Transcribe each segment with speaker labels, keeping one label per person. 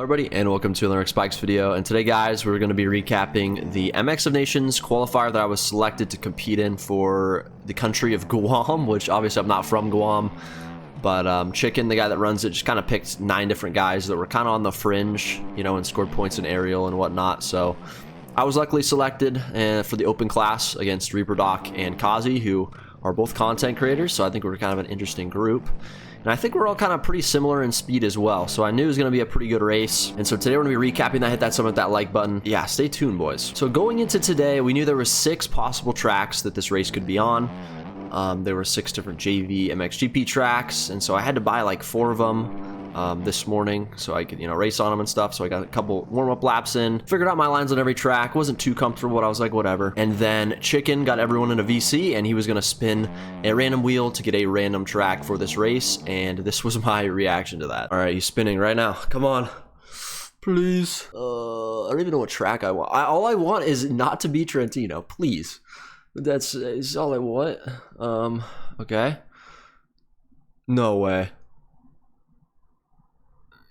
Speaker 1: Everybody, and welcome to another Spikes video. And today, guys, we're going to be recapping the MX of Nations qualifier that I was selected to compete in for the country of Guam, which obviously I'm not from Guam. But Chicken, the guy that runs it, just kind of picked 9 different guys that were kind of on the fringe, you know, and scored points in aerial and whatnot. So I was luckily selected for the open class against Reaper Doc and Kazi, who are both content creators. So I think we're kind of an interesting group. And I think we're all kind of pretty similar in speed as well. So I knew it was going to be a pretty good race. And so today we're going to be recapping that. Hit that summit, that like button. Yeah, stay tuned, boys. So going into today, we knew there were 6 possible tracks that this race could be on. There were 6 different JV MXGP tracks. And so I had to buy like 4 of them this morning so I could, you know, race on them and stuff. So I got a couple warm-up laps in. Figured out my lines on every track. Wasn't too comfortable, but I was like, whatever. And then Chicken got everyone in a VC, and he was going to spin a random wheel to get a random track for this race. And this was my reaction to that. All right, he's spinning right now. Come on. Please. I don't even know what track I want. All I want is not to be Trentino. Please. That's all I want. Okay. No way.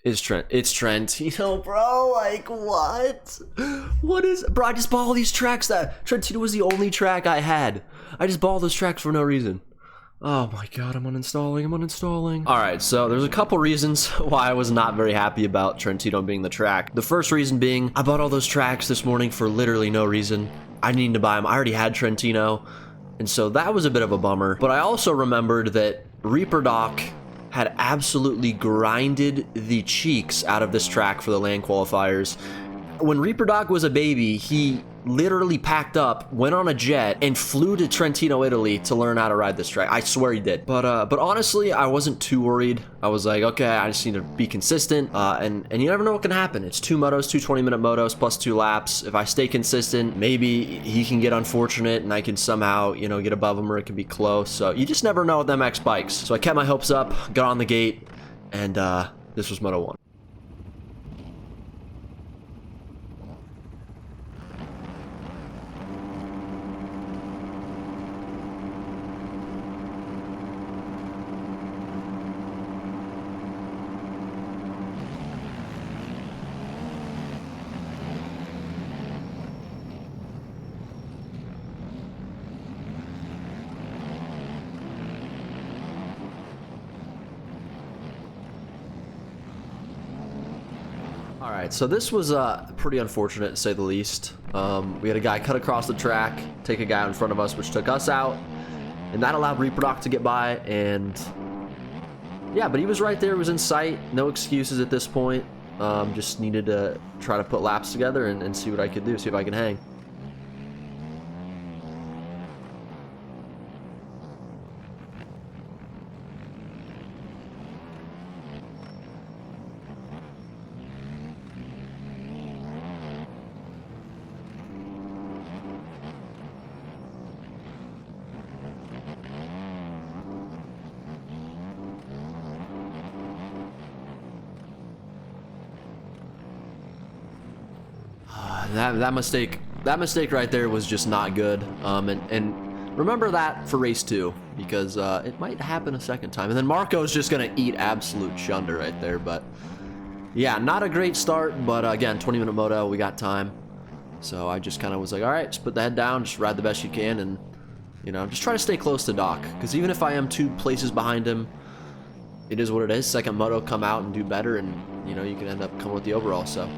Speaker 1: It's Trentino, bro. Like, what? What is... Bro, I just bought all these tracks that... Trentino was the only track I had. I just bought all those tracks for no reason. Oh my god, I'm uninstalling. Alright, so there's a couple reasons why I was not very happy about Trentino being the track. The first reason being, I bought all those tracks this morning for literally no reason. I didn't need to buy them. I already had Trentino. And so that was a bit of a bummer. But I also remembered that Reaper Doc had absolutely grinded the cheeks out of this track for the land qualifiers. When Reaper Doc was a baby, he literally packed up, went on a jet, and flew to Trentino, Italy to learn how to ride this track. I swear he did. But honestly, I wasn't too worried. I was like, okay, I just need to be consistent, and you never know what can happen. It's 2 motos, 2 20-minute motos, plus 2 laps. If I stay consistent, maybe he can get unfortunate, and I can somehow, you know, get above him, or it can be close. So you just never know with MX bikes. So I kept my hopes up, got on the gate, and this was Moto 1. Alright, so this was pretty unfortunate to say the least. We had a guy cut across the track, take a guy in front of us, which took us out, and that allowed Reaper Doc to get by, and yeah, but he was right there, he was in sight, no excuses at this point. Just needed to try to put laps together and see what I could do, see if I can hang. That mistake right there was just not good. And remember that for race 2, because it might happen a second time. And then Marco's just gonna eat absolute chunder right there. But yeah, not a great start. But again, 20-minute moto, we got time. So I just kind of was like, all right, just put the head down, just ride the best you can, and you know, just try to stay close to Doc. Because even if I am 2 places behind him, it is what it is. Second moto, come out and do better, and you know, you can end up coming with the overall. So.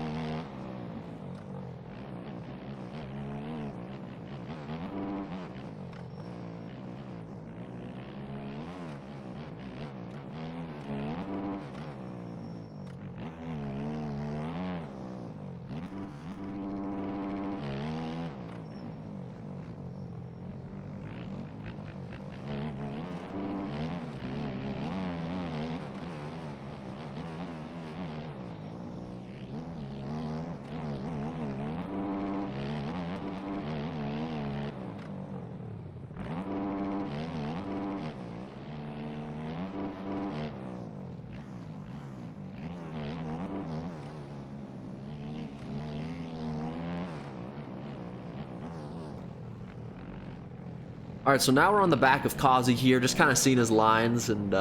Speaker 1: Alright, so now we're on the back of Kazi here, just kind of seeing his lines, and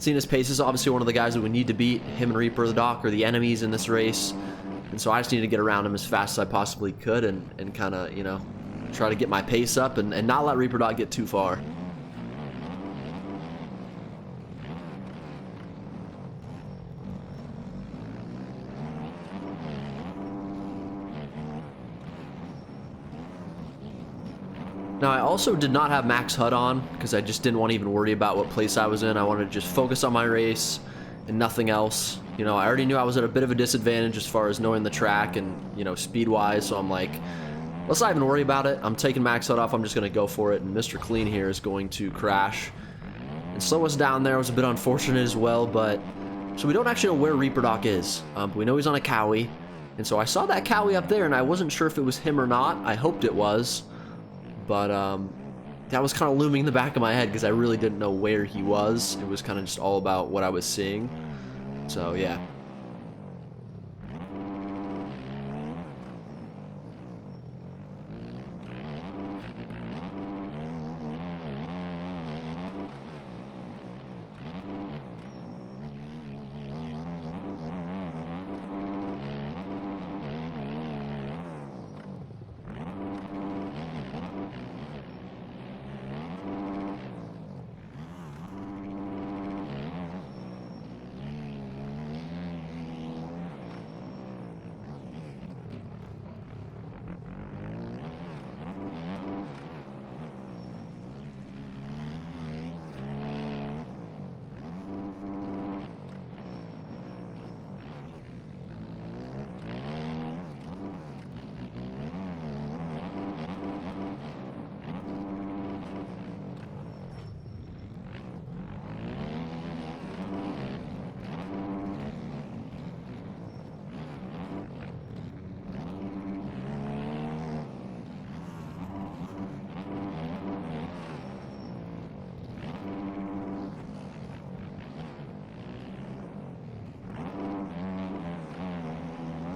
Speaker 1: Seeing his pace is obviously one of the guys that we need to beat. Him and Reaper the Doc are the enemies in this race. And so I just need to get around him as fast as I possibly could and kind of, you know, try to get my pace up and not let Reaper Doc get too far. Now, I also did not have max HUD on because I just didn't want to even worry about what place I was in. I wanted to just focus on my race and nothing else. You know, I already knew I was at a bit of a disadvantage as far as knowing the track and, you know, speed-wise, so I'm like, let's not even worry about it. I'm taking max HUD off. I'm just going to go for it, and Mr. Clean here is going to crash and slow us down there. It was a bit unfortunate as well, but so we don't actually know where Reaper Doc is. But we know he's on a Cowie, and so I saw that Cowie up there, and I wasn't sure if it was him or not. I hoped it was. But that was kind of looming in the back of my head because I really didn't know where he was. It was kind of just all about what I was seeing. So, yeah.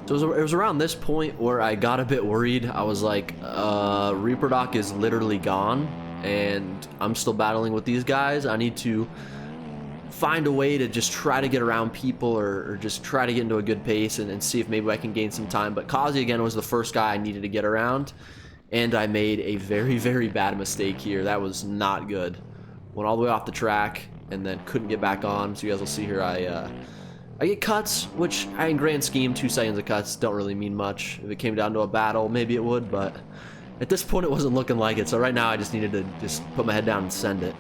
Speaker 1: So it was around this point where I got a bit worried. I was like, Reaper Doc is literally gone, and I'm still battling with these guys. I need to find a way to just try to get around people or just try to get into a good pace and see if maybe I can gain some time. But Kazi, again, was the first guy I needed to get around, and I made a very, very bad mistake here. That was not good. Went all the way off the track and then couldn't get back on. So you guys will see here I get cuts, which in grand scheme, 2 seconds of cuts don't really mean much. If it came down to a battle, maybe it would, but at this point it wasn't looking like it. So right now I just needed to just put my head down and send it.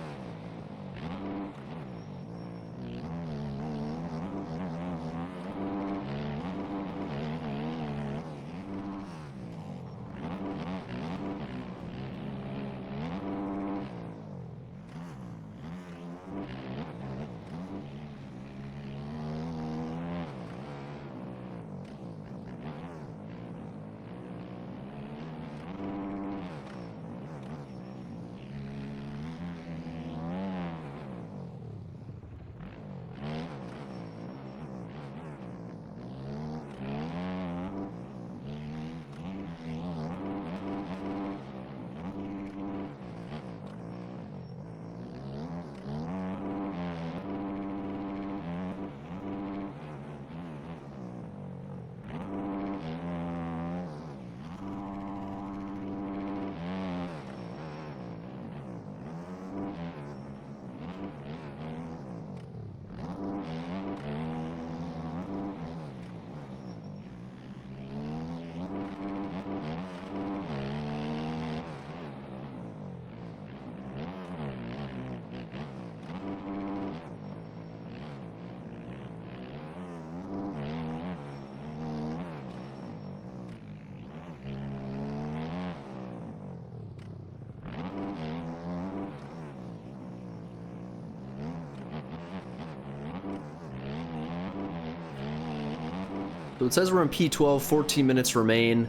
Speaker 1: So it says we're in P12, 14 minutes remain,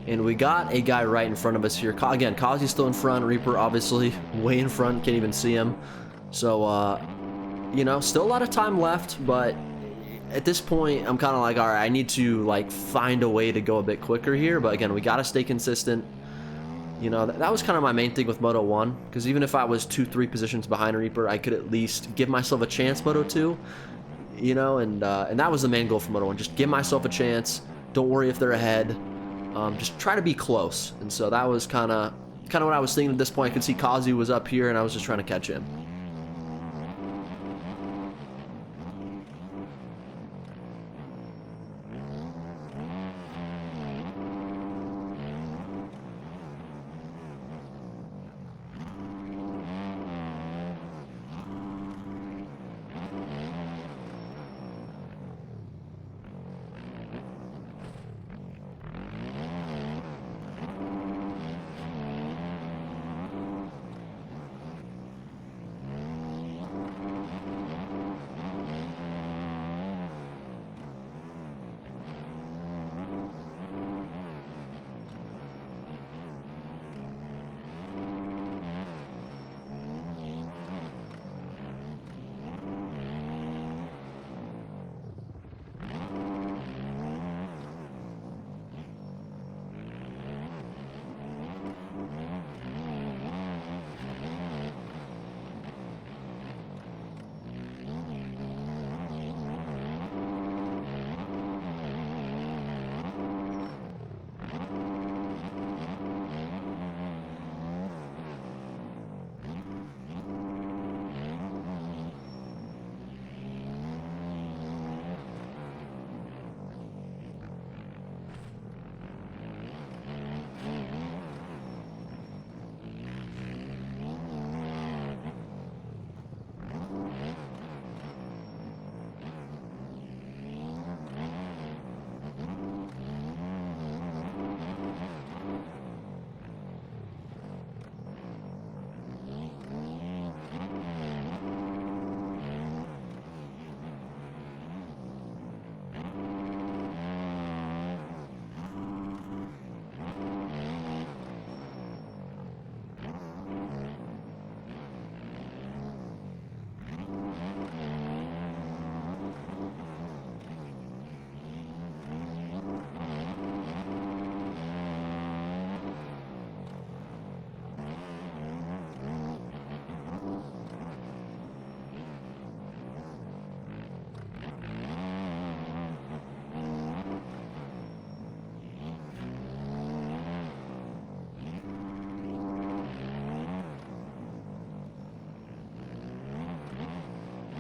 Speaker 1: and we got a guy right in front of us here. Again, Kazi's still in front, Reaper obviously way in front, can't even see him. So, you know, still a lot of time left, but at this point, I'm kind of like, all right, I need to, like, find a way to go a bit quicker here. But again, we got to stay consistent. You know, that was kind of my main thing with Moto 1, because even if I was 2-3 positions behind Reaper, I could at least give myself a chance Moto 2, you know, and that was the main goal for Moto 1, just give myself a chance, don't worry if they're ahead, just try to be close. And so that was kind of what I was thinking at this point. I could see Kazi was up here, and I was just trying to catch him.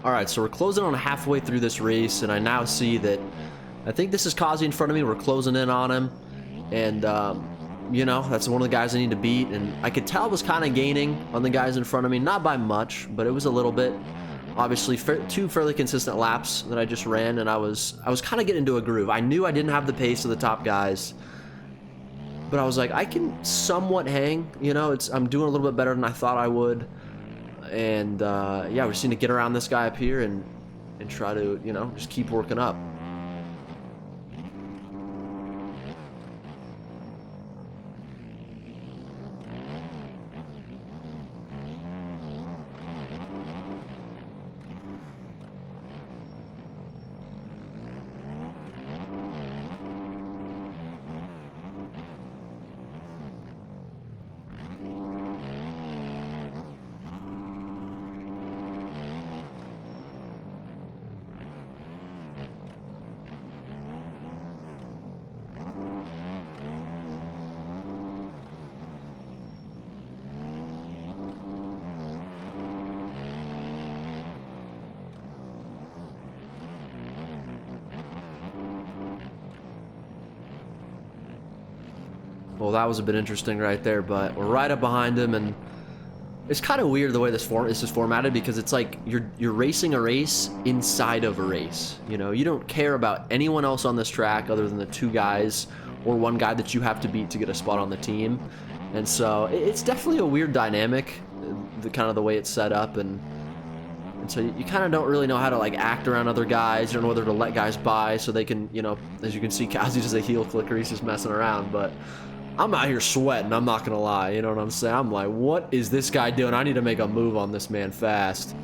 Speaker 1: All right, so we're closing on halfway through this race, and I now see that I think this is Kazi in front of me. We're closing in on him, and you know, that's one of the guys I need to beat. And I could tell I was kind of gaining on the guys in front of me, not by much, but it was a little bit. Obviously, two fairly consistent laps that I just ran, and I was kind of getting into a groove. I knew I didn't have the pace of the top guys, but I was like, I can somewhat hang. You know, I'm doing a little bit better than I thought I would. And yeah, we just need to get around this guy up here and try to, you know, just keep working up. Well, that was a bit interesting right there, but we're right up behind him, and it's kind of weird the way this is formatted, because it's like you're racing a race inside of a race. You know, you don't care about anyone else on this track other than the two guys or one guy that you have to beat to get a spot on the team. And so it's definitely a weird dynamic, the kind of the way it's set up, and so you kind of don't really know how to like act around other guys. You don't know whether to let guys by so they can, you know, as you can see, Kazi does a heel clicker. He's just messing around, but I'm out here sweating, I'm not gonna lie, you know what I'm saying? I'm like, what is this guy doing? I need to make a move on this man fast.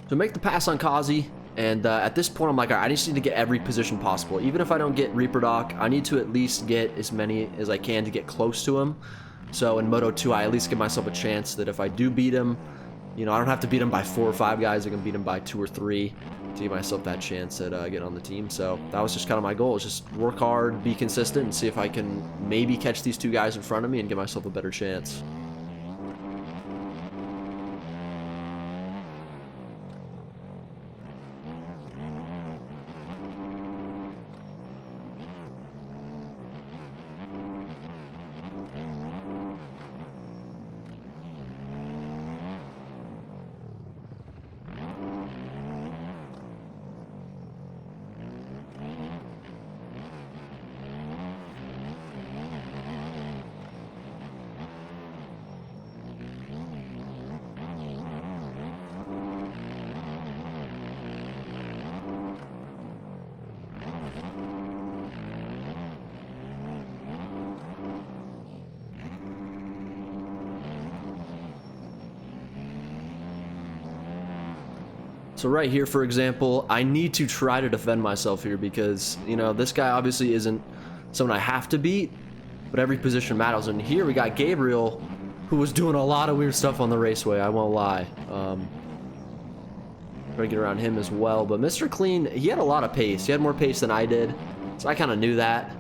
Speaker 1: So make the pass on Kazi, and at this point I'm like, all right, I just need to get every position possible. Even if I don't get Reaper Doc, I need to at least get as many as I can to get close to him. So in Moto 2, I at least give myself a chance that if I do beat him, you know, I don't have to beat him by 4 or 5 guys. I can beat him by 2 or 3 to give myself that chance at getting on the team. So that was just kind of my goal, is just work hard, be consistent, and see if I can maybe catch these 2 guys in front of me and give myself a better chance. So right here, for example, I need to try to defend myself here because, you know, this guy obviously isn't someone I have to beat, but every position matters. And here we got Gabriel, who was doing a lot of weird stuff on the raceway, I won't lie. Try to get around him as well. But Mr. Clean, he had a lot of pace. He had more pace than I did, so I kind of knew that.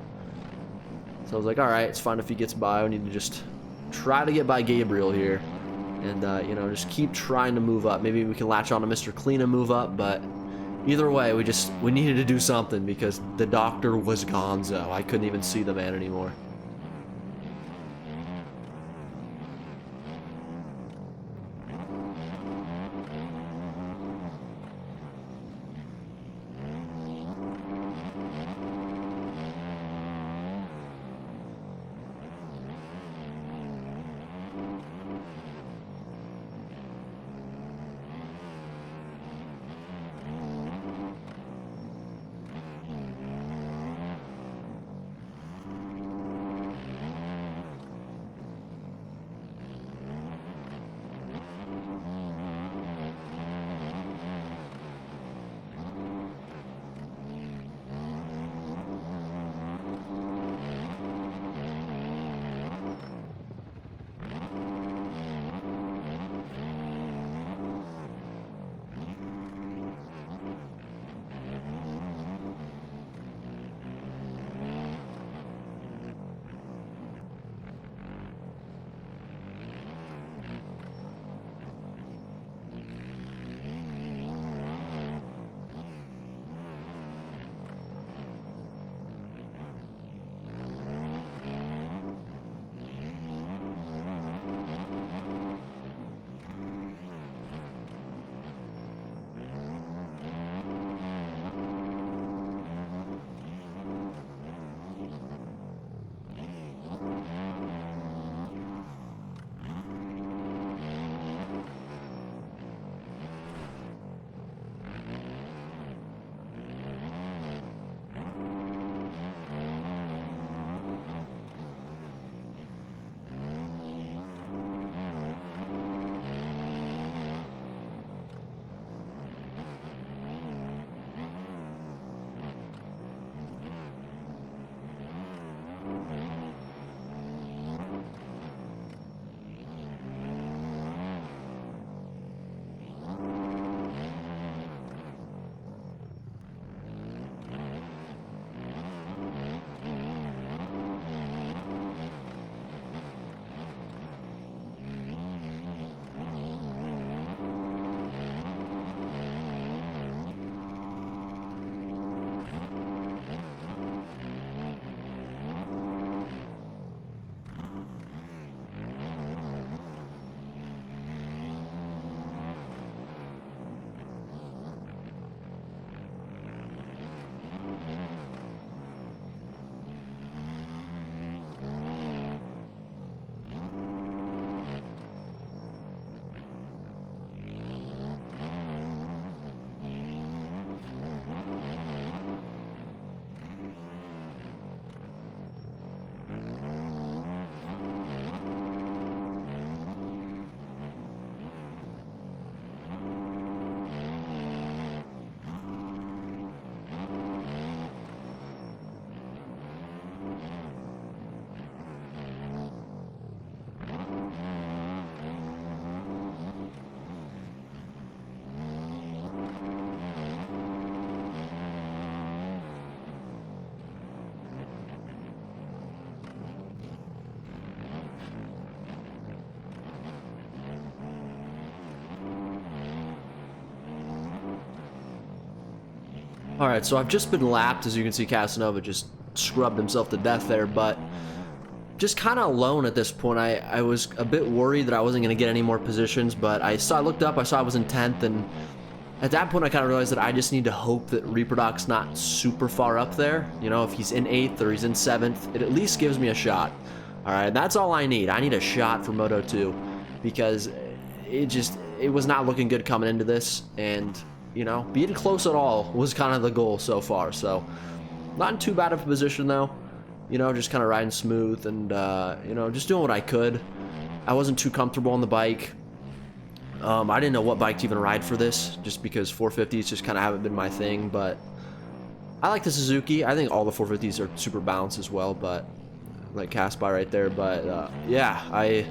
Speaker 1: So I was like, all right, it's fine if he gets by. I need to just try to get by Gabriel here. And, you know, just keep trying to move up. Maybe we can latch on to Mr. Clean and move up, but either way, we needed to do something because the doctor was gonzo. I couldn't even see the man anymore. Alright, so I've just been lapped. As you can see, Casanova just scrubbed himself to death there, but just kind of alone at this point. I was a bit worried that I wasn't going to get any more positions, but I looked up, I saw I was in 10th, and at that point I kind of realized that I just need to hope that Reproduct's not super far up there. You know, if he's in 8th or he's in 7th, it at least gives me a shot. Alright, that's all I need. I need a shot for Moto 2, because it was not looking good coming into this, and, you know, being close at all was kind of the goal so far. So not in too bad of a position though. You know, just kind of riding smooth and, you know, just doing what I could. I wasn't too comfortable on the bike. I didn't know what bike to even ride for this, just because 450s just kind of haven't been my thing, but I like the Suzuki. I think all the 450s are super balanced as well, but like Caspi right there. But yeah, I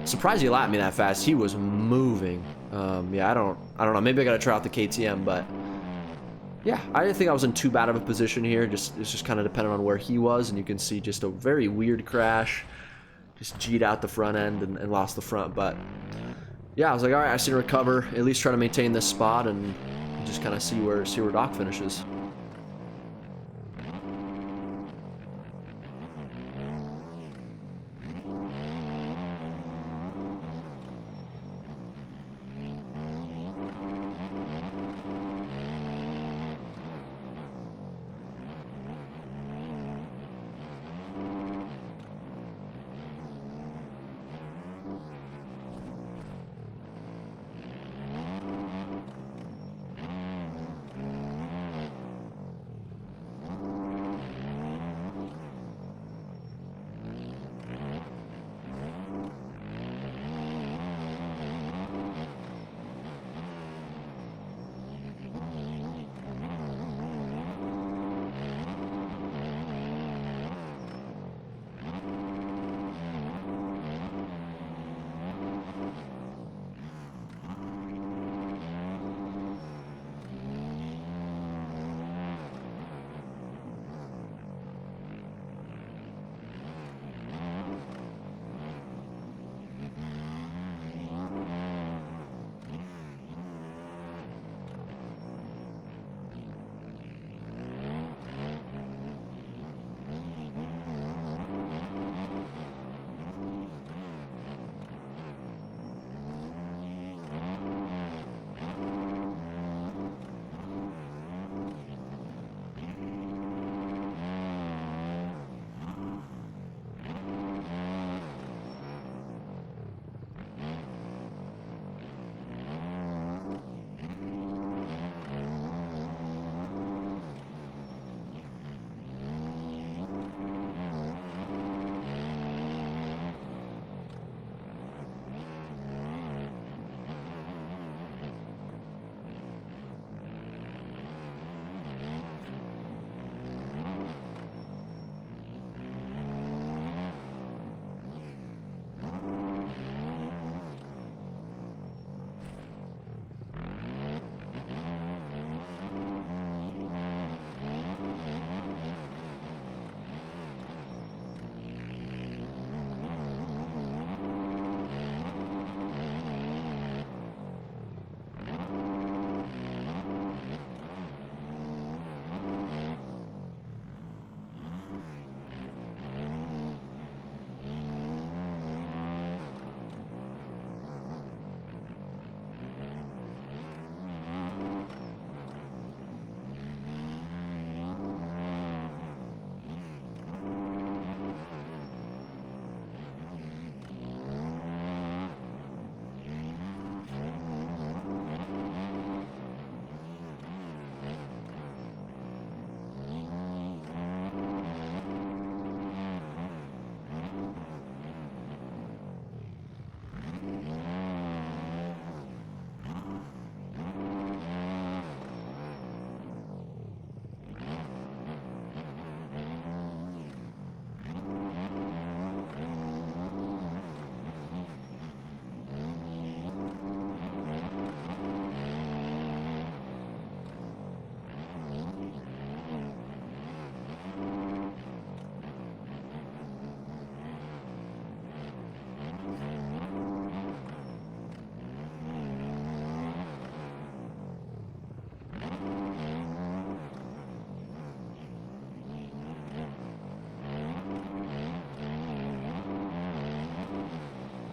Speaker 1: surprised he lapped me that fast. He was moving. Yeah, I don't know. Maybe I gotta try out the KTM, but yeah, I didn't think I was in too bad of a position here. It's just kind of dependent on where he was, and you can see just a very weird crash. Just G'd out the front end and lost the front, but yeah, I was like, all right, I just need to recover, at least try to maintain this spot, and just kind of see where Doc finishes.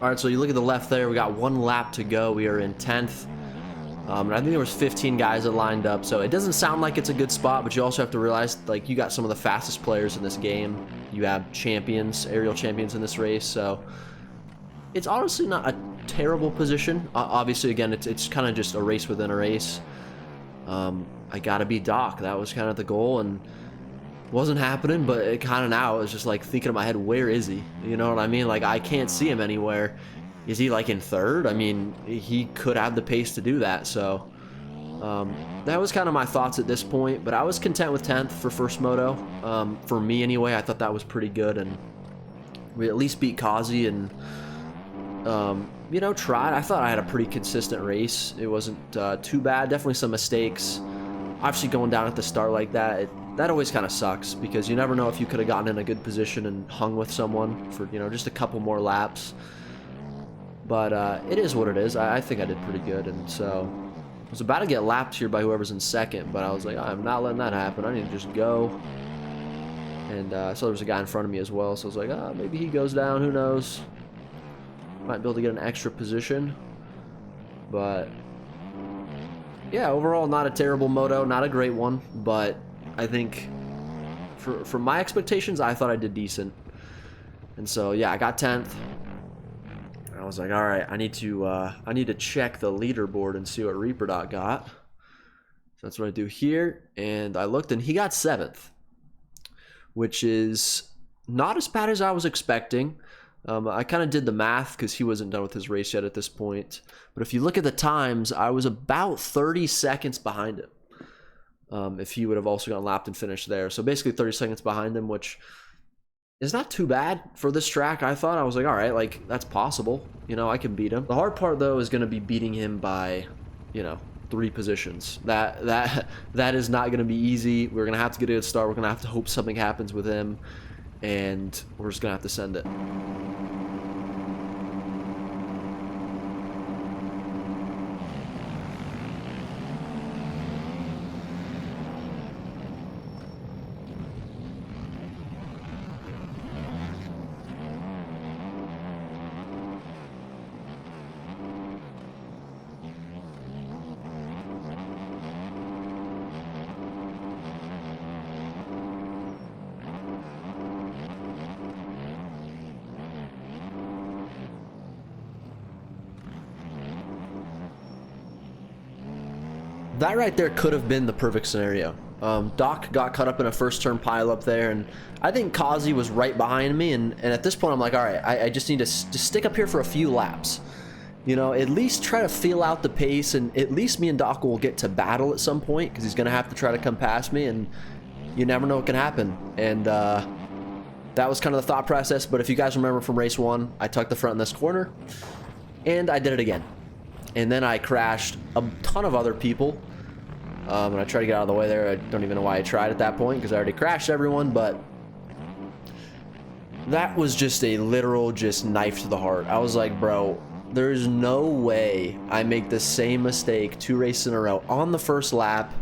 Speaker 1: All right, so you look at the left there. We got 1 lap to go. We are in 10th. And I think there was 15 guys that lined up, so it doesn't sound like it's a good spot, but you also have to realize, like, you got some of the fastest players in this game. You have champions, aerial champions in this race, so it's honestly not a terrible position. Obviously, again, it's kind of just a race within a race. I gotta beat Doc. That was kind of the goal, and wasn't happening, but it kind of now is just like thinking in my head, where is he? You know what I mean? Like, I can't see him anywhere. Is he like in 3rd? I mean, he could have the pace to do that, so that was kind of my thoughts at this point, but I was content with 10th for first moto. For me anyway, I thought that was pretty good, and we at least beat Kazi and you know, tried. I thought I had a pretty consistent race. It wasn't too bad. Definitely some mistakes. Obviously going down at the start like that, that always kind of sucks, because you never know if you could have gotten in a good position and hung with someone for, you know, just a couple more laps. But it is what it is. I think I did pretty good, and so I was about to get lapped here by whoever's in 2nd, but I was like, I'm not letting that happen. I need to just go. And I saw there was a guy in front of me as well, so I was like, maybe he goes down. Who knows? Might be able to get an extra position. But yeah, overall, not a terrible moto, not a great one, but I think for my expectations, I thought I did decent. And so yeah, I got 10th. I was like, all right, I need to check the leaderboard and see what Reaper.got. So that's what I do here, and I looked, and he got 7th, which is not as bad as I was expecting. I kind of did the math because he wasn't done with his race yet at this point. But if you look at the times, I was about 30 seconds behind him. If he would have also gotten lapped and finished there. So basically 30 seconds behind him, which is not too bad for this track. I thought, I was like, all right, like, that's possible. You know, I can beat him. The hard part, though, is going to be beating him by, you know, 3 positions. That is not going to be easy. We're going to have to get a good start. We're going to have to hope something happens with him. And we're just going to have to send it. That right there could have been the perfect scenario. Doc got caught up in a first turn pile up there, and I think Kazi was right behind me, and at this point I'm like, all right, I just need to stick up here for a few laps. You know, at least try to feel out the pace, and at least me and Doc will get to battle at some point, because he's going to have to try to come past me, and you never know what can happen. And that was kind of the thought process, but if you guys remember from race 1, I tucked the front in this corner, and I did it again. And then I crashed a ton of other people. And I tried to get out of the way there. I don't even know why I tried at that point, because I already crashed everyone, but that was just a literal just knife to the heart. I was like, bro, there's no way I make the same mistake 2 races in a row on the first lap.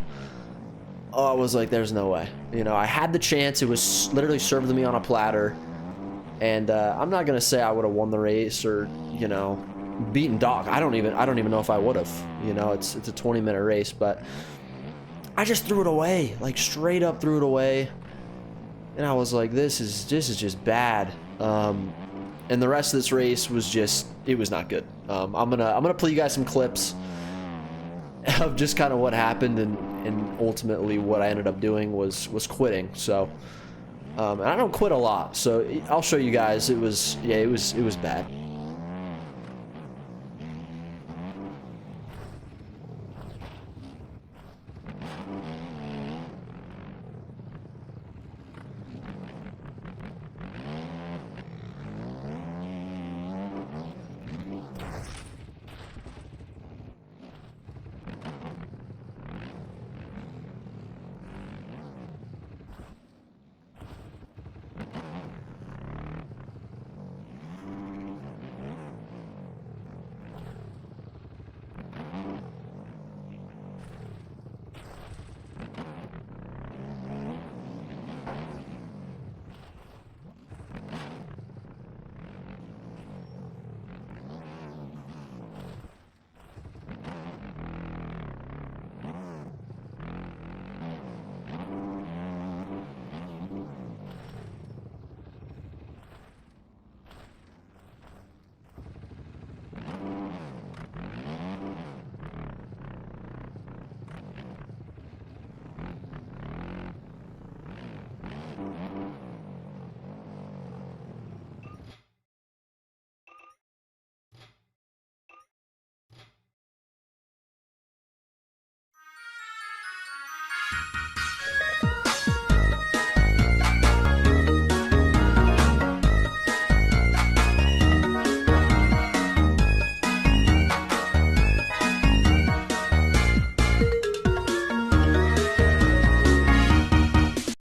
Speaker 1: Oh, I was like, there's no way. You know, I had the chance. It was literally served to me on a platter. And I'm not going to say I would have won the race or, you know, beaten Doc. I don't even know if I would have. You know, it's a 20-minute race, but I just threw it away, like straight up threw it away, and I was like, this is just bad. And the rest of this race was just, it was not good. I'm gonna play you guys some clips of just kind of what happened, and ultimately what I ended up doing was quitting. So and I don't quit a lot, so I'll show you guys. It was bad.